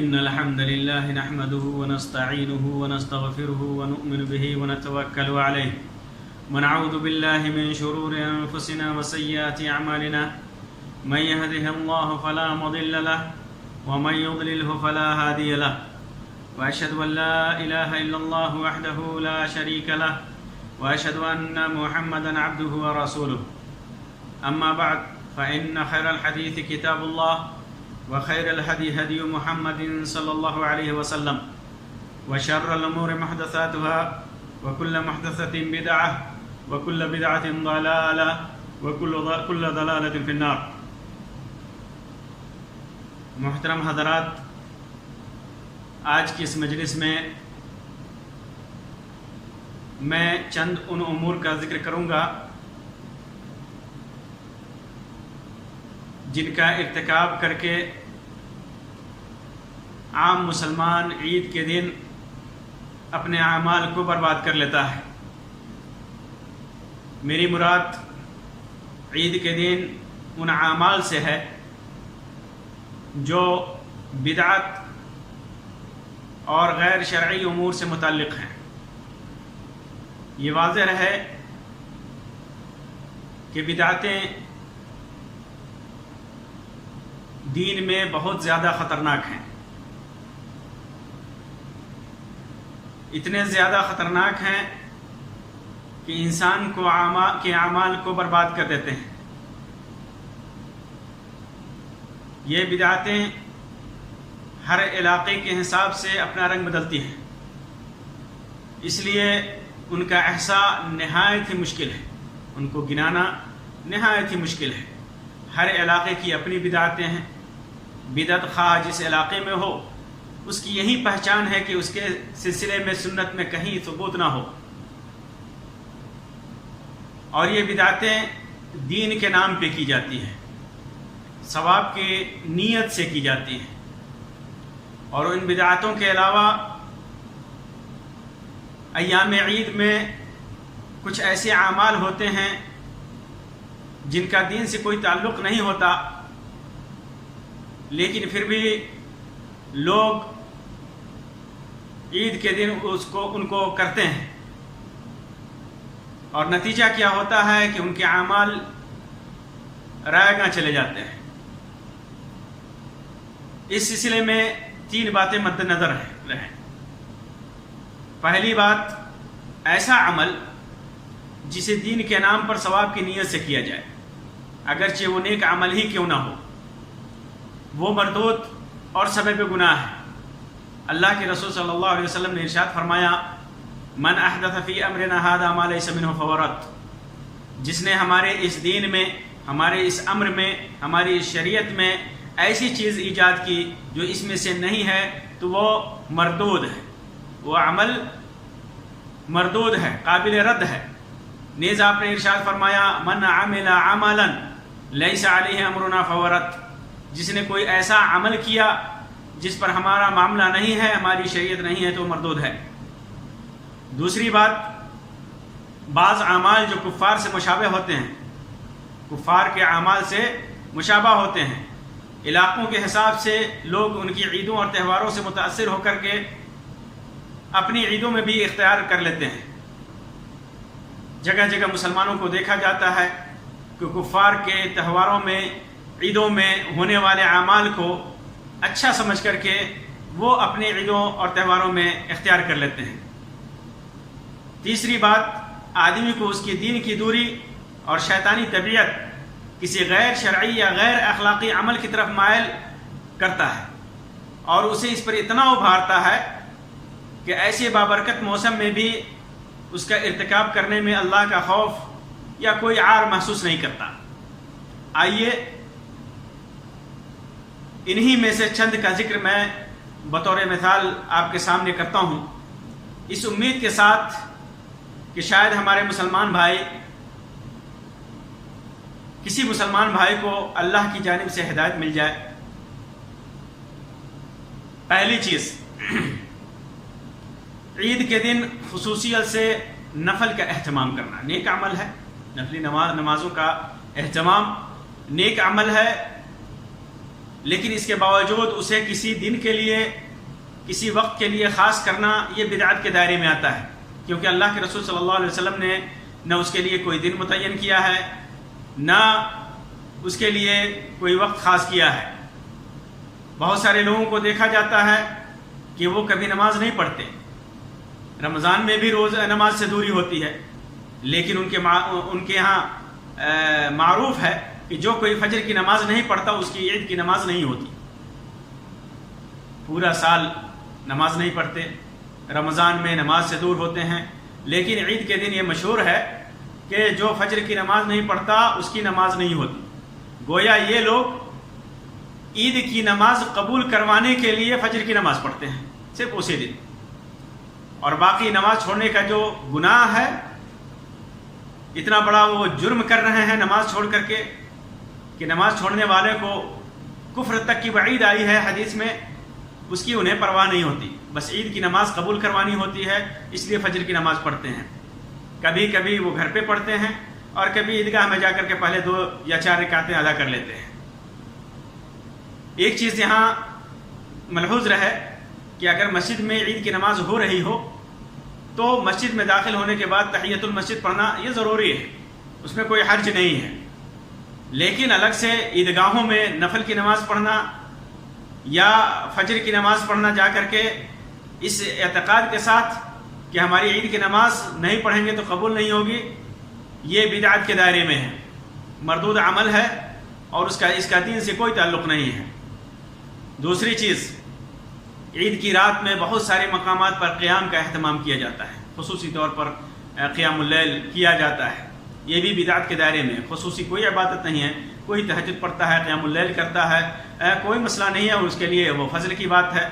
إن الحمد لله نحمده ونستعينه ونستغفره ونؤمن به ونتوكل عليه ونعوذ بالله من شرور أنفسنا وسيئات أعمالنا من يهده الله فلا مضل له ومن يضلله فلا هادي له وأشهد أن لا إله إلا الله وحده لا شريك له وأشهد أن محمدا عبده ورسوله أما بعد فإن خير الحديث كتاب الله وخير الهدي هدي محمد صلى الله عليه وسلم وشر الأمور محدثاتها وكل محدثة بدعة وكل بدعة ضلالة وكل ضلالة في النار. محترم حضرات، آج کی اس مجلس میں میں چند ان امور کا ذکر کروں گا جن کا ارتکاب کر کے عام مسلمان عید کے دن اپنے اعمال کو برباد کر لیتا ہے. میری مراد عید کے دن ان اعمال سے ہے جو بدعت اور غیر شرعی امور سے متعلق ہیں. یہ واضح رہے کہ بدعتیں دین میں بہت زیادہ خطرناک ہیں. اتنے زیادہ خطرناک ہیں کہ انسان کو کے اعمال کو برباد کر دیتے ہیں. یہ بدعتیں ہر علاقے کے حساب سے اپنا رنگ بدلتی ہیں، اس لیے ان کا احصاء نہایت ہی مشکل ہے، ان کو گنانا نہایت ہی مشکل ہے. ہر علاقے کی اپنی بدعتیں ہیں. بدعت خواہ جس علاقے میں ہو اس کی یہی پہچان ہے کہ اس کے سلسلے میں سنت میں کہیں ثبوت نہ ہو، اور یہ بدعتیں دین کے نام پہ کی جاتی ہیں، ثواب کی نیت سے کی جاتی ہیں. اور ان بدعتوں کے علاوہ ایام عید میں کچھ ایسے اعمال ہوتے ہیں جن کا دین سے کوئی تعلق نہیں ہوتا، لیکن پھر بھی لوگ عید کے دن ان کو کرتے ہیں، اور نتیجہ کیا ہوتا ہے کہ ان کے اعمال رائے گاں چلے جاتے ہیں. اس سلسلے میں 3 باتیں مد نظر رہیں. پہلی بات، ایسا عمل جسے دین کے نام پر ثواب کی نیت سے کیا جائے، اگرچہ وہ نیک عمل ہی کیوں نہ ہو، وہ مردود اور سبب گناہ ہے. اللہ کے رسول صلی اللہ علیہ وسلم نے ارشاد فرمایا، من احدث فی امرنا ھذا ما لیس منہ فہو رد. جس نے ہمارے اس دین میں، ہمارے اس امر میں، ہماری اس شریعت میں ایسی چیز ایجاد کی جو اس میں سے نہیں ہے تو وہ مردود ہے، وہ عمل مردود ہے، قابل رد ہے. نیز آپ نے ارشاد فرمایا، من عمل عملا لیس علیہ امرنا فہو رد. جس نے کوئی ایسا عمل کیا جس پر ہمارا معاملہ نہیں ہے، ہماری شریعت نہیں ہے، تو مردود ہے. دوسری بات، بعض اعمال جو کفار سے مشابہ ہوتے ہیں، کفار کے اعمال سے مشابہ ہوتے ہیں، علاقوں کے حساب سے لوگ ان کی عیدوں اور تہواروں سے متاثر ہو کر کے اپنی عیدوں میں بھی اختیار کر لیتے ہیں. جگہ جگہ مسلمانوں کو دیکھا جاتا ہے کہ کفار کے تہواروں میں، عیدوں میں ہونے والے اعمال کو اچھا سمجھ کر کے وہ اپنی عیدوں اور تہواروں میں اختیار کر لیتے ہیں. تیسری بات، آدمی کو اس کی دین کی دوری اور شیطانی طبیعت کسی غیر شرعی یا غیر اخلاقی عمل کی طرف مائل کرتا ہے، اور اسے اس پر اتنا ابھارتا ہے کہ ایسے بابرکت موسم میں بھی اس کا ارتکاب کرنے میں اللہ کا خوف یا کوئی عار محسوس نہیں کرتا. آئیے انہی میں سے چند کا ذکر میں بطور مثال آپ کے سامنے کرتا ہوں، اس امید کے ساتھ کہ شاید ہمارے مسلمان بھائی، کسی مسلمان بھائی کو اللہ کی جانب سے ہدایت مل جائے. پہلی چیز، عید کے دن خصوصیت سے نفل کا اہتمام کرنا نیک عمل ہے. نفلی نمازوں کا اہتمام نیک عمل ہے. لیکن اس کے باوجود اسے کسی دن کے لیے، کسی وقت کے لیے خاص کرنا یہ بدعت کے دائرے میں آتا ہے، کیونکہ اللہ کے رسول صلی اللہ علیہ وسلم نے نہ اس کے لیے کوئی دن متعین کیا ہے، نہ اس کے لیے کوئی وقت خاص کیا ہے۔ بہت سارے لوگوں کو دیکھا جاتا ہے کہ وہ کبھی نماز نہیں پڑھتے، رمضان میں بھی روز نماز سے دوری ہوتی ہے، لیکن ان کے ہاں معروف ہے کہ جو کوئی فجر کی نماز نہیں پڑھتا اس کی عید کی نماز نہیں ہوتی، پورا سال نماز نہیں پڑھتے، رمضان میں نماز سے دور ہوتے ہیں، لیکن عید کے دن یہ مشہور ہے کہ جو فجر کی نماز نہیں پڑھتا اس کی نماز نہیں ہوتی۔ گویا یہ لوگ عید کی نماز قبول کروانے کے لیے فجر کی نماز پڑھتے ہیں صرف اسی دن، اور باقی نماز چھوڑنے کا جو گناہ ہے، اتنا بڑا وہ جرم کر رہے ہیں نماز چھوڑ کر کے کہ نماز چھوڑنے والے کو کفر تک کی وعید آئی ہے حدیث میں، اس کی انہیں پرواہ نہیں ہوتی، بس عید کی نماز قبول کروانی ہوتی ہے، اس لیے فجر کی نماز پڑھتے ہیں۔ کبھی کبھی وہ گھر پہ پڑھتے ہیں اور کبھی عیدگاہ میں جا کر کے پہلے 2 یا 4 رکعتیں ادا کر لیتے ہیں۔ ایک چیز یہاں ملحوظ رہے کہ اگر مسجد میں عید کی نماز ہو رہی ہو تو مسجد میں داخل ہونے کے بعد تحیۃ المسجد پڑھنا یہ ضروری ہے، اس میں کوئی حرج نہیں ہے، لیکن الگ سے عیدگاہوں میں نفل کی نماز پڑھنا یا فجر کی نماز پڑھنا جا کر کے اس اعتقاد کے ساتھ کہ ہماری عید کی نماز نہیں پڑھیں گے تو قبول نہیں ہوگی، یہ بدعت کے دائرے میں ہے، مردود عمل ہے اور اس کا دین سے کوئی تعلق نہیں ہے۔ دوسری چیز، عید کی رات میں بہت سارے مقامات پر قیام کا اہتمام کیا جاتا ہے، خصوصی طور پر قیام اللیل کیا جاتا ہے، یہ بھی بدعت کے دائرے میں، خصوصی کوئی عبادت نہیں ہے، کوئی تہجد پڑھتا ہے، قیام اللیل کرتا ہے، کوئی مسئلہ نہیں ہے، اور اس کے لیے وہ فضل کی بات ہے،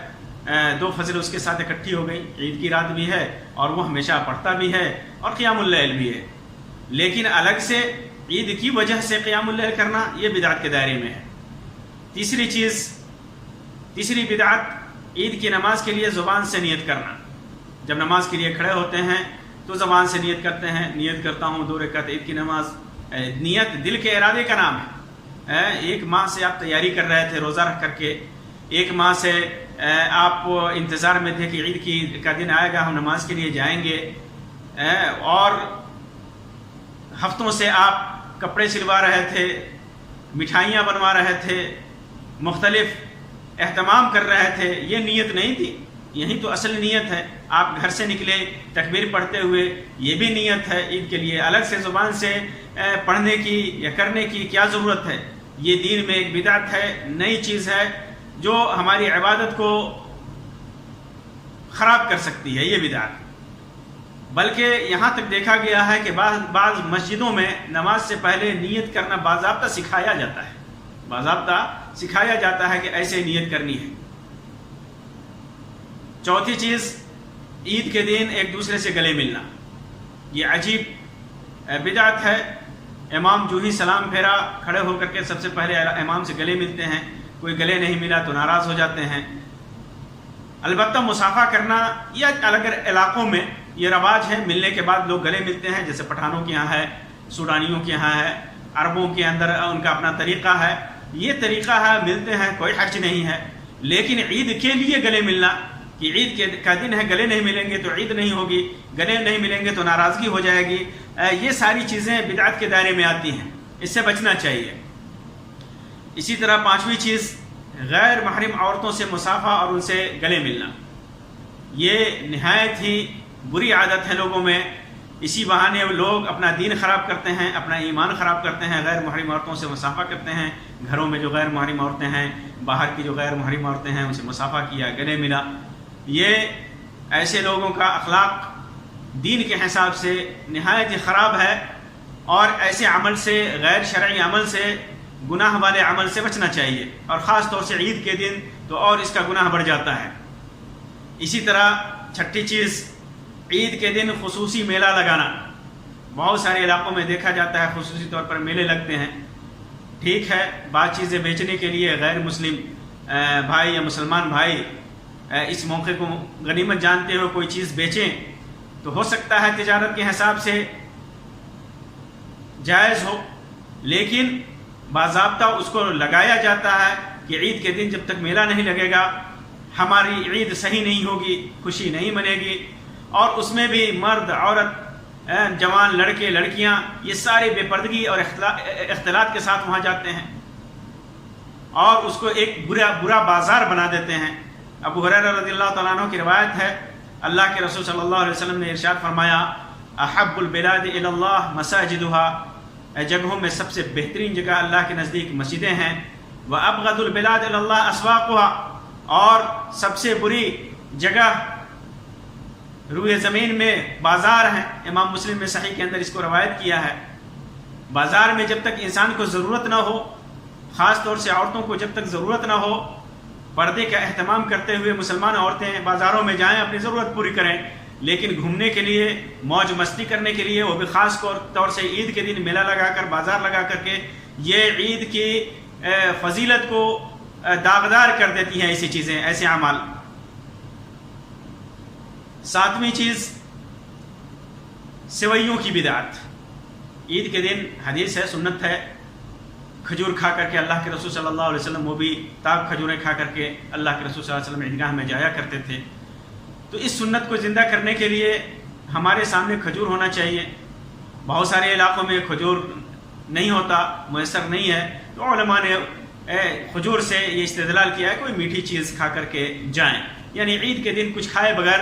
2 فضل اس کے ساتھ اکٹھی ہو گئی، عید کی رات بھی ہے اور وہ ہمیشہ پڑھتا بھی ہے اور قیام اللیل بھی ہے، لیکن الگ سے عید کی وجہ سے قیام اللیل کرنا یہ بدعت کے دائرے میں ہے۔ تیسری بدعت، عید کی نماز کے لیے زبان سے نیت کرنا، جب نماز کے لیے کھڑے ہوتے ہیں تو زبان سے نیت کرتے ہیں، نیت کرتا ہوں 2 رکعت عید کی نماز، نیت دل کے ارادے کا نام ہے۔ 1 ماہ سے آپ تیاری کر رہے تھے روزہ رکھ کر کے، 1 ماہ سے آپ انتظار میں تھے کہ عید کا دن آئے گا، ہم نماز کے لیے جائیں گے، اور ہفتوں سے آپ کپڑے سلوا رہے تھے، مٹھائیاں بنوا رہے تھے، مختلف اہتمام کر رہے تھے، یہ نیت نہیں تھی، یہی تو اصل نیت ہے۔ آپ گھر سے نکلے تکبیر پڑھتے ہوئے، یہ بھی نیت ہے عید کے لیے، الگ سے زبان سے پڑھنے کی یا کرنے کی کیا ضرورت ہے؟ یہ دین میں ایک بدعت ہے، نئی چیز ہے جو ہماری عبادت کو خراب کر سکتی ہے، یہ بدعت۔ بلکہ یہاں تک دیکھا گیا ہے کہ بعض مسجدوں میں نماز سے پہلے نیت کرنا باضابطہ سکھایا جاتا ہے، باضابطہ سکھایا جاتا ہے کہ ایسے نیت کرنی ہے۔ چوتھی چیز، عید کے دن ایک دوسرے سے گلے ملنا، یہ عجیب بدعت ہے۔ امام جو ہی سلام پھیرا، کھڑے ہو کر کے سب سے پہلے امام سے گلے ملتے ہیں، کوئی گلے نہیں ملا تو ناراض ہو جاتے ہیں۔ البتہ مصافحہ کرنا یا الگ علاقوں میں یہ رواج ہے، ملنے کے بعد لوگ گلے ملتے ہیں، جیسے پٹھانوں کے یہاں ہے، سوڈانیوں کے یہاں ہے، عربوں کے اندر ان کا اپنا طریقہ ہے، یہ طریقہ ہے، ملتے ہیں، کوئی حرج نہیں ہے۔ لیکن عید کے لیے گلے ملنا کہ عید کا دن ہے، گلے نہیں ملیں گے تو عید نہیں ہوگی، گلے نہیں ملیں گے تو ناراضگی ہو جائے گی، یہ ساری چیزیں بدعت کے دائرے میں آتی ہیں، اس سے بچنا چاہیے۔ اسی طرح 5ویں چیز، غیر محرم عورتوں سے مصافحہ اور ان سے گلے ملنا، یہ نہایت ہی بری عادت ہے لوگوں میں، اسی بہانے لوگ اپنا دین خراب کرتے ہیں، اپنا ایمان خراب کرتے ہیں، غیر محرم عورتوں سے مصافحہ کرتے ہیں، گھروں میں جو غیر محرم عورتیں ہیں، باہر کی جو غیر محرم عورتیں ہیں ان سے مصافحہ کیا، گلے ملا، یہ ایسے لوگوں کا اخلاق دین کے حساب سے نہایت ہی خراب ہے، اور ایسے عمل سے، غیر شرعی عمل سے، گناہ والے عمل سے بچنا چاہیے، اور خاص طور سے عید کے دن تو اور اس کا گناہ بڑھ جاتا ہے۔ اسی طرح 6ٹھی چیز، عید کے دن خصوصی میلہ لگانا، بہت سارے علاقوں میں دیکھا جاتا ہے خصوصی طور پر میلے لگتے ہیں، ٹھیک ہے، بعض چیزیں بیچنے کے لیے غیر مسلم بھائی یا مسلمان بھائی اس موقع کو غنیمت جانتے ہوئے کوئی چیز بیچیں تو ہو سکتا ہے تجارت کے حساب سے جائز ہو، لیکن باضابطہ اس کو لگایا جاتا ہے، کہ عید کے دن جب تک میلہ نہیں لگے گا ہماری عید صحیح نہیں ہوگی، خوشی نہیں بنے گی، اور اس میں بھی مرد عورت جوان لڑکے لڑکیاں یہ سارے بے پردگی اور اختلاط کے ساتھ وہاں جاتے ہیں اور اس کو ایک برا بازار بنا دیتے ہیں۔ ابو ہریرہ رضی اللہ تعالیٰ عنہ کی روایت ہے، اللہ کے رسول صلی اللہ علیہ وسلم نے ارشاد فرمایا احب البلاد الی اللہ مساجدها، جگہوں میں سب سے بہترین جگہ اللہ کے نزدیک مسجدیں ہیں، وابغض البلاد الی اللہ اسواقها، اور سب سے بری جگہ روئے زمین میں بازار ہیں۔ امام مسلم میں صحیح کے اندر اس کو روایت کیا ہے۔ بازار میں جب تک انسان کو ضرورت نہ ہو، خاص طور سے عورتوں کو جب تک ضرورت نہ ہو، پردے کا اہتمام کرتے ہوئے مسلمان عورتیں بازاروں میں جائیں، اپنی ضرورت پوری کریں، لیکن گھومنے کے لیے موج مستی کرنے کے لیے، وہ بھی خاص طور سے عید کے دن میلہ لگا کر بازار لگا کر کے، یہ عید کی فضیلت کو داغدار کر دیتی ہیں ایسی چیزیں، ایسے اعمال۔ ساتویں چیز سوئیوں کی بدعت۔ عید کے دن حدیث ہے، سنت ہے، کھجور کھا کر کے اللہ کے رسول صلی اللہ علیہ وسلم وہ بھی تاک کھجوریں کھا کر کے اللہ کے رسول صلی اللہ علیہ وسلم عیدگاہ میں جایا کرتے تھے۔ تو اس سنت کو زندہ کرنے کے لیے ہمارے سامنے کھجور ہونا چاہیے۔ بہت سارے علاقوں میں کھجور نہیں ہوتا، میسر نہیں ہے، تو علماء نے کھجور سے یہ استدلال کیا ہے کوئی میٹھی چیز کھا کر کے جائیں، یعنی عید کے دن کچھ کھائے بغیر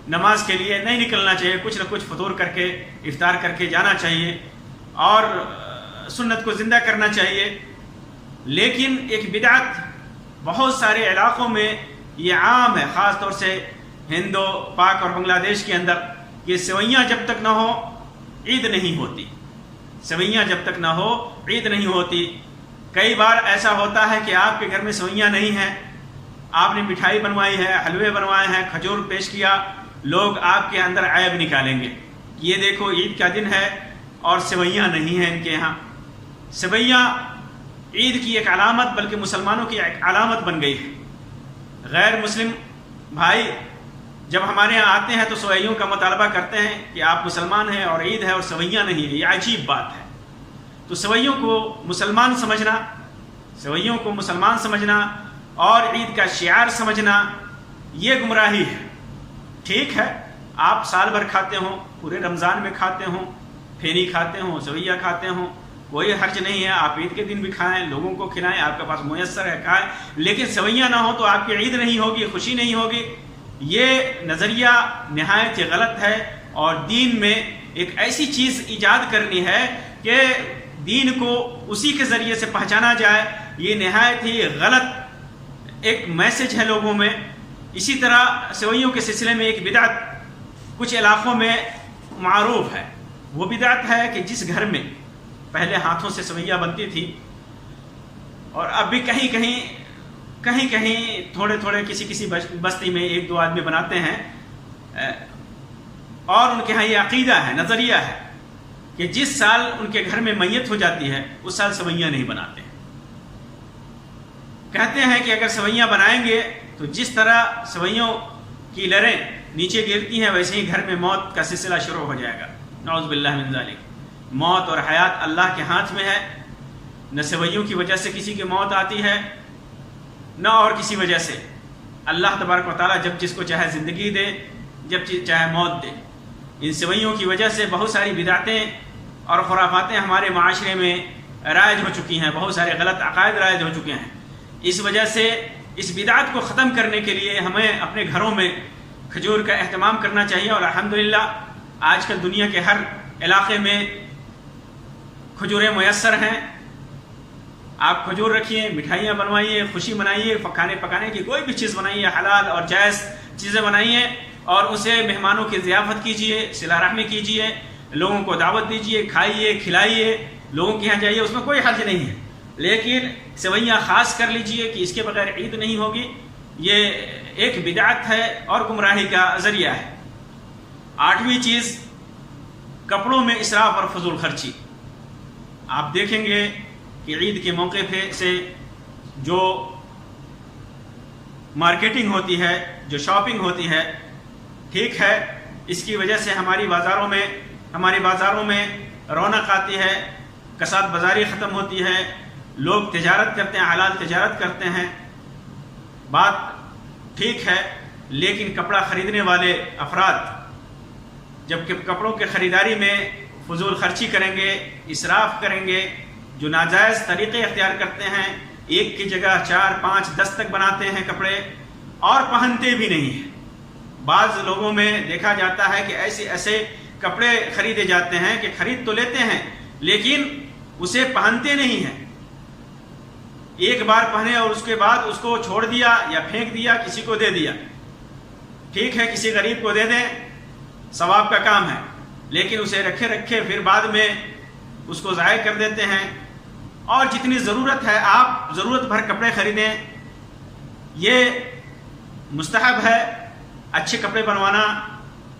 نماز کے لیے نہیں نکلنا چاہیے، کچھ نہ کچھ فطور کر کے افطار کر کے جانا چاہیے اور سنت کو زندہ کرنا چاہیے۔ لیکن ایک بدعت بہت سارے علاقوں میں یہ عام ہے، خاص طور سے ہندو پاک اور بنگلہ دیش کے اندر، کہ سوئیاں جب تک نہ ہو عید نہیں ہوتی، سوئیاں جب تک نہ ہو عید نہیں ہوتی۔ کئی بار ایسا ہوتا ہے کہ آپ کے گھر میں سوئیاں نہیں ہیں، آپ نے مٹھائی بنوائی ہے، حلوے بنوائے ہیں، کھجور پیش کیا، لوگ آپ کے اندر عیب نکالیں گے، یہ دیکھو عید کا دن ہے اور سوئیاں نہیں ہیں ان کے یہاں۔ سوئیاں عید کی ایک علامت، بلکہ مسلمانوں کی ایک علامت بن گئی ہے۔ غیر مسلم بھائی جب ہمارے یہاں آتے ہیں تو سوئیوں کا مطالبہ کرتے ہیں کہ آپ مسلمان ہیں اور عید ہے اور سوئیاں نہیں ہیں، یہ عجیب بات ہے۔ تو سوئیوں کو مسلمان سمجھنا، سوئیوں کو مسلمان سمجھنا اور عید کا شعار سمجھنا، یہ گمراہی ہے۔ ٹھیک ہے آپ سال بھر کھاتے ہوں، پورے رمضان میں کھاتے ہوں، پھینی کھاتے ہوں، سویہ کھاتے ہوں، کوئی حرج نہیں ہے، آپ عید کے دن بھی کھائیں، لوگوں کو کھلائیں، آپ کے پاس میسر ہے کھائیں، لیکن سویہ نہ ہو تو آپ کی عید نہیں ہوگی، خوشی نہیں ہوگی۔ یہ نظریہ نہایت غلط ہے، اور دین میں ایک ایسی چیز ایجاد کرنی ہے کہ دین کو اسی کے ذریعے سے پہچانا جائے، یہ نہایت ہی غلط ایک میسج ہے لوگوں میں۔ اسی طرح سوئیوں کے سلسلے میں ایک بدعت کچھ علاقوں میں معروف ہے، وہ بدعت ہے کہ جس گھر میں پہلے ہاتھوں سے سوئیاں بنتی تھی اور اب بھی کہیں تھوڑے کسی بستی میں ایک دو آدمی بناتے ہیں، اور ان کے ہاں یہ عقیدہ ہے، نظریہ ہے کہ جس سال ان کے گھر میں میت ہو جاتی ہے اس سال سوئیاں نہیں بناتے۔ کہتے ہیں کہ اگر سوئیاں بنائیں گے تو جس طرح سوئیوں کی لریں نیچے گرتی ہیں ویسے ہی گھر میں موت کا سلسلہ شروع ہو جائے گا۔ نعوذ باللہ من ذالک۔ موت اور حیات اللہ کے ہاتھ میں ہے، نہ سوئیوں کی وجہ سے کسی کی موت آتی ہے نہ اور کسی وجہ سے۔ اللہ تبارک و تعالیٰ جب جس کو چاہے زندگی دے، جب چاہے موت دے۔ ان سوئیوں کی وجہ سے بہت ساری بدعتیں اور خرافاتیں ہمارے معاشرے میں رائج ہو چکی ہیں، بہت سارے غلط عقائد رائج ہو چکے ہیں۔ اس وجہ سے اس بدعت کو ختم کرنے کے لیے ہمیں اپنے گھروں میں کھجور کا اہتمام کرنا چاہیے، اور الحمدللہ آج کل دنیا کے ہر علاقے میں کھجوریں میسر ہیں۔ آپ کھجور رکھیے، مٹھائیاں بنوائیے، خوشی منائیے، کھانے پکانے کی کوئی بھی چیز بنائیے، حلال اور جائز چیزیں بنائیے، اور اسے مہمانوں کی ضیافت کیجیے، صلہ رحمی کیجیے، لوگوں کو دعوت دیجیے، کھائیے کھلائیے، لوگوں کے یہاں جائیے، اس میں کوئی حرج نہیں ہے۔ لیکن سوئیاں خاص کر لیجیے کہ اس کے بغیر عید نہیں ہوگی، یہ ایک بدعت ہے اور گمراہی کا ذریعہ ہے۔ 8ویں چیز کپڑوں میں اسراف اور فضول خرچی۔ آپ دیکھیں گے کہ عید کے موقع پہ سے جو مارکیٹنگ ہوتی ہے، جو شاپنگ ہوتی ہے، ٹھیک ہے، اس کی وجہ سے ہماری بازاروں میں رونق آتی ہے، کساد بازاری ختم ہوتی ہے، لوگ تجارت کرتے ہیں، حلال تجارت کرتے ہیں، بات ٹھیک ہے، لیکن کپڑا خریدنے والے افراد جب کہ کپڑوں کے خریداری میں فضول خرچی کریں گے، اسراف کریں گے، جو ناجائز طریقے اختیار کرتے ہیں، ایک کی جگہ 4 5 10 تک بناتے ہیں کپڑے اور پہنتے بھی نہیں ہیں۔ بعض لوگوں میں دیکھا جاتا ہے کہ ایسے کپڑے خریدے جاتے ہیں کہ خرید تو لیتے ہیں لیکن اسے پہنتے نہیں ہیں، ایک بار پہنے اور اس کے بعد اس کو چھوڑ دیا یا پھینک دیا، کسی کو دے دیا، ٹھیک ہے کسی غریب کو دے دیں، ثواب کا کام ہے، لیکن اسے رکھے پھر بعد میں اس کو ضائع کر دیتے ہیں۔ اور جتنی ضرورت ہے آپ ضرورت بھر کپڑے خریدیں، یہ مستحب ہے۔ اچھے کپڑے بنوانا،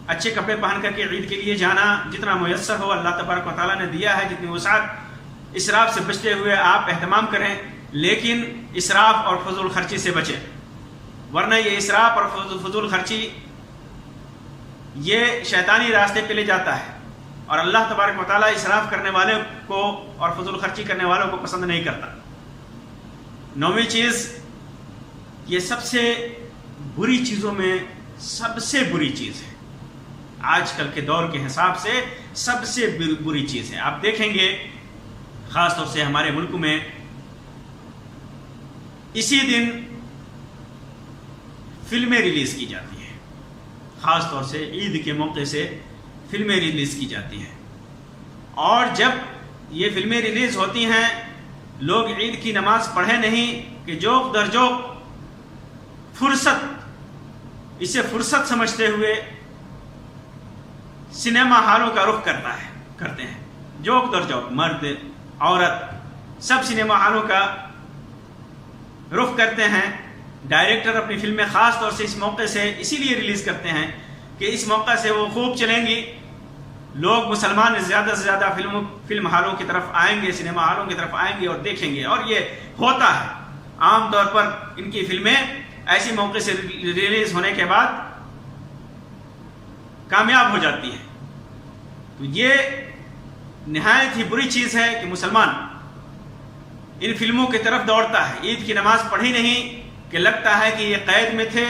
اچھے کپڑے پہن کر کے عید کے لیے جانا، جتنا میسر ہو اللہ تبارک و تعالیٰ نے دیا ہے، جتنی وسعت، اسراف سے بچتے ہوئے آپ اہتمام کریں، لیکن اسراف اور فضول خرچی سے بچیں، ورنہ یہ اسراف اور فضول خرچی یہ شیطانی راستے پہ لے جاتا ہے، اور اللہ تبارک و تعالیٰ اسراف کرنے والے کو اور فضول خرچی کرنے والوں کو پسند نہیں کرتا۔ 9ویں چیز، یہ سب سے بری چیزوں میں سب سے بری چیز ہے، آج کل کے دور کے حساب سے سب سے بری چیز ہے۔ آپ دیکھیں گے خاص طور سے ہمارے ملک میں اسی دن فلمیں ریلیز کی جاتی ہیں، خاص طور سے عید کے موقع سے فلمیں ریلیز کی جاتی ہیں، اور جب یہ فلمیں ریلیز ہوتی ہیں لوگ عید کی نماز پڑھے نہیں کہ جوق در جوق فرصت، اسے فرصت سمجھتے ہوئے سنیما ہالوں کا رخ کرتے ہیں، جوق در جوق، مرد عورت سب سنیما ہالوں کا رخ کرتے ہیں۔ ڈائریکٹر اپنی فلمیں خاص طور سے اس موقع سے اسی لیے ریلیز کرتے ہیں کہ اس موقع سے وہ خوب چلیں گی، لوگ مسلمان زیادہ سے زیادہ فلم ہالوں کی طرف آئیں گے، سنیما ہالوں کی طرف آئیں گے اور دیکھیں گے، اور یہ ہوتا ہے۔ عام طور پر ان کی فلمیں ایسی موقع سے ریلیز ہونے کے بعد کامیاب ہو جاتی ہیں۔ تو یہ نہایت ہی بری چیز ہے کہ مسلمان ان فلموں کی طرف دوڑتا ہے، عید کی نماز پڑھی نہیں کہ لگتا ہے کہ یہ قید میں تھے،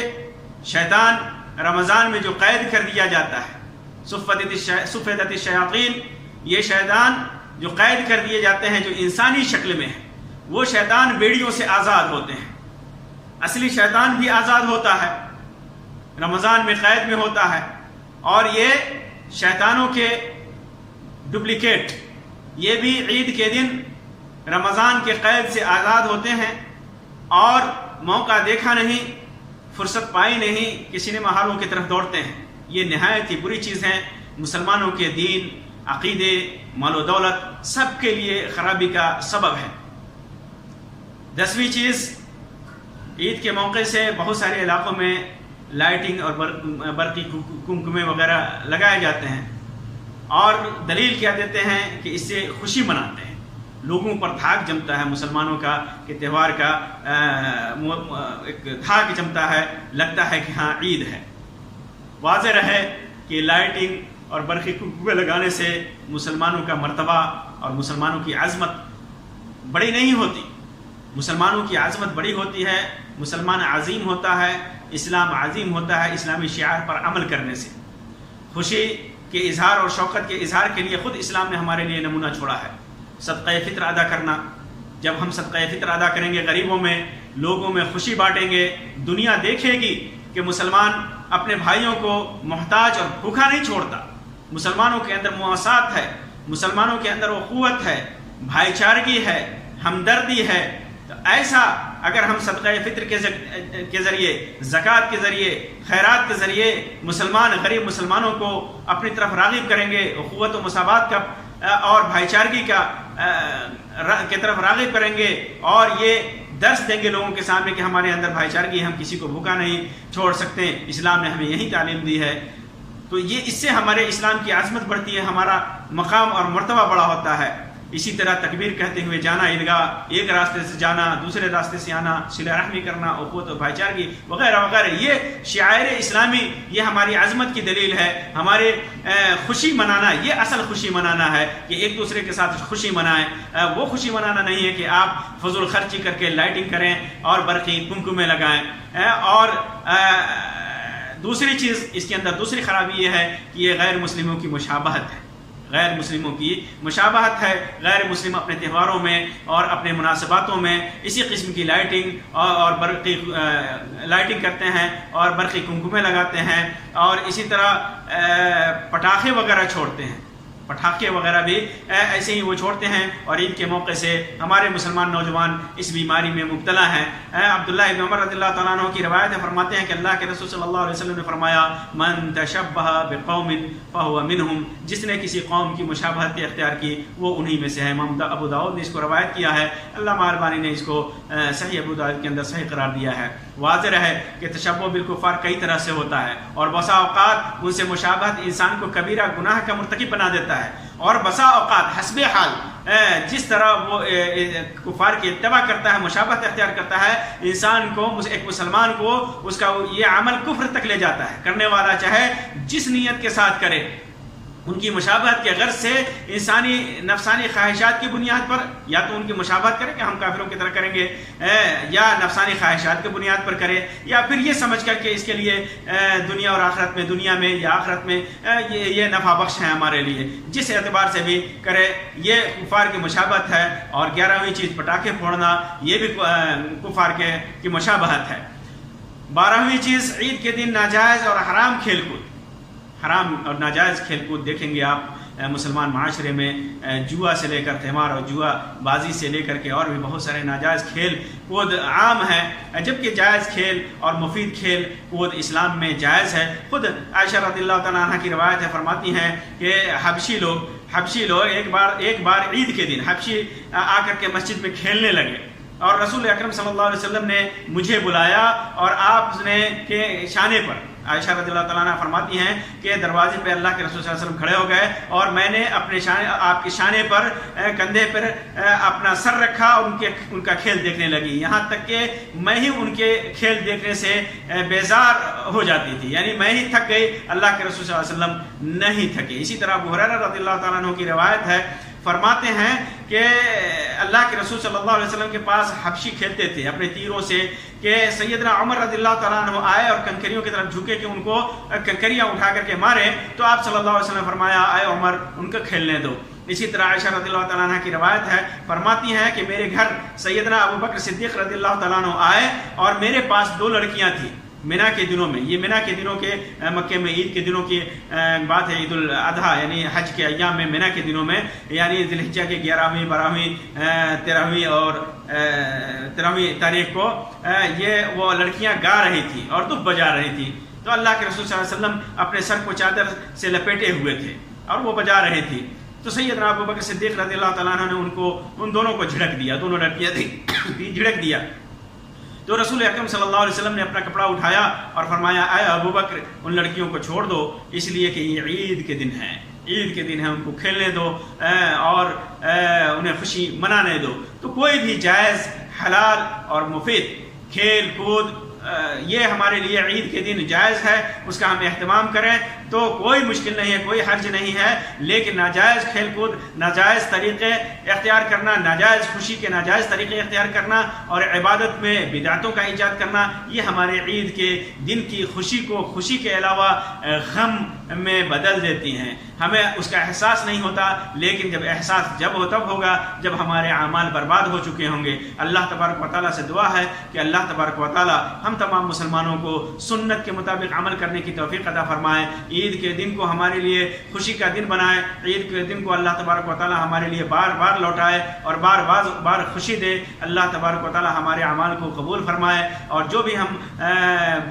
شیطان رمضان میں جو قید کر دیا جاتا ہے، صفدت الشیاطین، یہ شیطان جو قید کر دیے جاتے ہیں جو انسانی شکل میں ہیں، وہ شیطان بیڑیوں سے آزاد ہوتے ہیں۔ اصلی شیطان بھی آزاد ہوتا ہے، رمضان میں قید میں ہوتا ہے، اور یہ شیطانوں کے ڈپلیکیٹ یہ بھی عید کے دن رمضان کے قید سے آزاد ہوتے ہیں، اور موقع دیکھا نہیں، فرصت پائی نہیں کہ سنیما ہالوں کی طرف دوڑتے ہیں۔ یہ نہایت ہی بری چیز ہے، مسلمانوں کے دین، عقیدے، مال و دولت سب کے لیے خرابی کا سبب ہے۔ 10ویں چیز، عید کے موقع سے بہت سارے علاقوں میں لائٹنگ اور برقی کمکمے وغیرہ لگائے جاتے ہیں، اور دلیل کیا دیتے ہیں کہ اس سے خوشی مناتے ہیں، لوگوں پر دھاک جمتا ہے مسلمانوں کا کہ تہوار کا ایک دھاک جمتا ہے، لگتا ہے کہ ہاں عید ہے۔ واضح رہے کہ لائٹنگ اور برقی کمکمے لگانے سے مسلمانوں کا مرتبہ اور مسلمانوں کی عظمت بڑی نہیں ہوتی، مسلمانوں کی عظمت بڑی ہوتی ہے، مسلمان عظیم ہوتا ہے، اسلام عظیم ہوتا ہے اسلامی شعار پر عمل کرنے سے۔ خوشی کے اظہار اور شوقت کے اظہار کے لیے خود اسلام نے ہمارے لیے نمونہ چھوڑا ہے، صدقہ فطر ادا کرنا۔ جب ہم صدقہ فطر ادا کریں گے غریبوں میں، لوگوں میں خوشی بانٹیں گے، دنیا دیکھے گی کہ مسلمان اپنے بھائیوں کو محتاج اور بھوکا نہیں چھوڑتا، مسلمانوں کے اندر مواسات ہے، مسلمانوں کے اندر اخوت ہے، بھائی چارگی ہے، ہمدردی ہے۔ تو ایسا اگر ہم صدقہ فطر کے ذریعے، زکوٰۃ کے ذریعے، خیرات کے ذریعے غریب مسلمانوں کو اپنی طرف راغب کریں گے، اخوت و مساوات کا اور بھائی چارگی کی طرف راغب کریں گے، اور یہ درس دیں گے لوگوں کے سامنے کہ ہمارے اندر بھائی چارگی، ہم کسی کو بھوکا نہیں چھوڑ سکتے، اسلام نے ہمیں یہی تعلیم دی ہے، تو یہ اس سے ہمارے اسلام کی عظمت بڑھتی ہے، ہمارا مقام اور مرتبہ بڑا ہوتا ہے۔ اسی طرح تکبیر کہتے ہوئے جانا عیدگاہ، ایک راستے سے جانا دوسرے راستے سے آنا، صلہ رحمی کرنا، اخوت و بھائی چارگی وغیرہ وغیرہ، یہ شعائر اسلامی، یہ ہماری عظمت کی دلیل ہے. ہمارے خوشی منانا، یہ اصل خوشی منانا ہے کہ ایک دوسرے کے ساتھ خوشی منائیں. وہ خوشی منانا نہیں ہے کہ آپ فضول خرچی کر کے لائٹنگ کریں اور برقی کمکمے لگائیں. اور دوسری چیز اس کے اندر، دوسری خرابی یہ ہے کہ یہ غیر مسلموں کی مشابہت ہے. غیر مسلموں کی مشابہت ہے. غیر مسلم اپنے تہواروں میں اور اپنے مناسباتوں میں اسی قسم کی لائٹنگ اور برقی لائٹنگ کرتے ہیں اور برقی کمکمے لگاتے ہیں، اور اسی طرح پٹاخے وغیرہ چھوڑتے ہیں. پٹاخے وغیرہ بھی ایسے ہی وہ چھوڑتے ہیں، اور عید کے موقع سے ہمارے مسلمان نوجوان اس بیماری میں مبتلا ہیں. عبداللہ ابن عمر رضی اللہ تعالیٰ عنہ کی روایت ہے، فرماتے ہیں کہ اللہ کے رسول صلی اللہ علیہ وسلم نے فرمایا، من تشبہ بقوم فہو منہم، جس نے کسی قوم کی مشابہت اختیار کی وہ انہی میں سے ہے. ابو داؤد نے اس کو روایت کیا ہے. علامہ البانی نے اس کو صحیح ابو داؤد کے اندر صحیح قرار دیا ہے. واضح ہے کہ تشبہ بالکفار کئی طرح سے ہوتا ہے، اور بسا اوقات ان سے مشابہت انسان کو کبیرہ گناہ کا مرتکب بنا دیتا ہے، اور بسا اوقات حسب حال جس طرح وہ کفار کی اتباع کرتا ہے، مشابہت اختیار کرتا ہے، انسان کو، ایک مسلمان کو، اس کا یہ عمل کفر تک لے جاتا ہے. کرنے والا چاہے جس نیت کے ساتھ کرے، ان کی مشابہت کے غرض سے انسانی نفسانی خواہشات کی بنیاد پر، یا تو ان کی مشابہت کرے کہ ہم کافروں کی طرح کریں گے، یا نفسانی خواہشات کی بنیاد پر کرے، یا پھر یہ سمجھ کر کہ اس کے لیے دنیا اور آخرت میں، دنیا میں یا آخرت میں یہ نفع بخش ہے ہمارے لیے. جس اعتبار سے بھی کرے یہ کفار کی مشابہت ہے. اور 11ویں چیز پٹاخے پھوڑنا، یہ بھی کفار کی مشابہت ہے. 12ویں چیز عید کے دن ناجائز اور حرام کھیل کود. حرام اور ناجائز کھیل کود دیکھیں گے آپ مسلمان معاشرے میں، جوا سے لے کر قمار اور جوا بازی سے لے کر کے اور بھی بہت سارے ناجائز کھیل کود عام ہیں، جبکہ جائز کھیل اور مفید کھیل کود اسلام میں جائز ہے. خود عائشہ رضی اللہ تعالیٰ عنہ کی روایت ہے، فرماتی ہیں کہ حبشی لوگ ایک بار عید کے دن حبشی آ کر کے مسجد میں کھیلنے لگے، اور رسول اکرم صلی اللہ علیہ وسلم نے مجھے بلایا، اور آپ نے کے شانے پر، عائشہ رضی اللہ تعالیٰ عنہ فرماتی ہیں کہ دروازے پہ اللہ کے رسول صلی اللہ علیہ وسلم کھڑے ہو گئے، اور میں نے اپنے آپ کے شانے پر، کندھے پر اپنا سر رکھا، اور ان کا کھیل دیکھنے لگی، یہاں تک کہ میں ہی ان کے کھیل دیکھنے سے بیزار ہو جاتی تھی، یعنی میں ہی تھک گئی، اللہ کے رسول صلی اللہ علیہ وسلم نہیں تھکے. اسی طرح ابو ہریرہ رضی اللہ تعالیٰ عنہ کی روایت ہے، فرماتے ہیں کہ اللہ کے رسول صلی اللہ علیہ وسلم کے پاس حبشی کھیلتے تھے اپنے تیروں سے، کہ سیدنا عمر رضی اللہ تعالیٰ عنہ آئے اور کنکریوں کی طرف جھکے کہ ان کو کنکریاں اٹھا کر کے مارے، تو آپ صلی اللہ علیہ وسلم نے فرمایا، آئے عمر ان کو کھیلنے دو. اسی طرح عائشہ رضی اللہ تعالیٰ عنہ کی روایت ہے، فرماتی ہیں کہ میرے گھر سیدنا ابو بکر صدیق رضی اللہ تعالیٰ عنہ آئے، اور میرے پاس 2 لڑکیاں تھیں. مینا کے دنوں میں، یہ مینا کے دنوں کے مکے میں عید کے دنوں کی بات ہے، عید الاضحیٰ یعنی حج کے ایام میں، مینا کے دنوں میں، یعنی ذی الحجہ کے 11ویں 12ویں 13ویں اور 13ویں تاریخ کو یہ وہ لڑکیاں گا رہی تھیں اور دف بجا رہی تھیں. تو اللہ کے رسول صلی اللہ علیہ وسلم اپنے سر کو چادر سے لپیٹے ہوئے تھے اور وہ بجا رہے تھے. تو سیدنا ابو بکر صدیق رضی اللہ تعالیٰ عنہ نے ان دونوں کو جھڑک دیا، دونوں لڑکیاں تھیں، جھڑک دیا. تو رسول اکرم صلی اللہ علیہ وسلم نے اپنا کپڑا اٹھایا اور فرمایا، اے ابو بکر ان لڑکیوں کو چھوڑ دو، اس لیے کہ یہ عید کے دن ہے، عید کے دن ہے، ان کو کھیلنے دو اور انہیں خوشی منانے دو. تو کوئی بھی جائز، حلال اور مفید کھیل کود یہ ہمارے لیے عید کے دن جائز ہے، اس کا ہم اہتمام کریں تو کوئی مشکل نہیں ہے، کوئی حرج نہیں ہے. لیکن ناجائز کھیل کود، ناجائز طریقے اختیار کرنا، ناجائز خوشی کے ناجائز طریقے اختیار کرنا اور عبادت میں بدعتوں کا ایجاد کرنا، یہ ہمارے عید کے دن کی خوشی کو خوشی کے علاوہ غم میں بدل دیتی ہیں. ہمیں اس کا احساس نہیں ہوتا، لیکن جب احساس جب ہوگا جب ہمارے اعمال برباد ہو چکے ہوں گے. اللہ تبارک و تعالیٰ سے دعا ہے کہ اللہ تبارک و تعالیٰ ہم تمام مسلمانوں کو سنت کے مطابق عمل کرنے کی توفیق عطا فرمائے. عید کے دن کو ہمارے لیے خوشی کا دن بنائے. عید کے دن کو اللہ تبارک و تعالیٰ ہمارے لیے بار بار لوٹائے اور بار خوشی دے. اللہ تبارک و تعالیٰ ہمارے اعمال کو قبول فرمائے، اور جو بھی ہم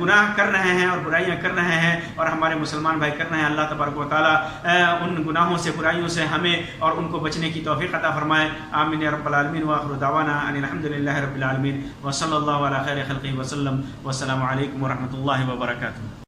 گناہ کر رہے ہیں اور برائیاں کر رہے ہیں اور ہمارے مسلمان بھائی کر رہے ہیں، اللہ تبارک و تعالیٰ ان گناہوں سے، برائیوں سے ہمیں اور ان کو بچنے کی توفیق عطا فرمائے. آمین یا رب العالمین. وآخر دعوانا ان الحمد للہ رب العالمین، وصلی اللہ علی خیر خلقہ وسلم. والسلام علیکم ورحمۃ اللہ وبرکاتہ.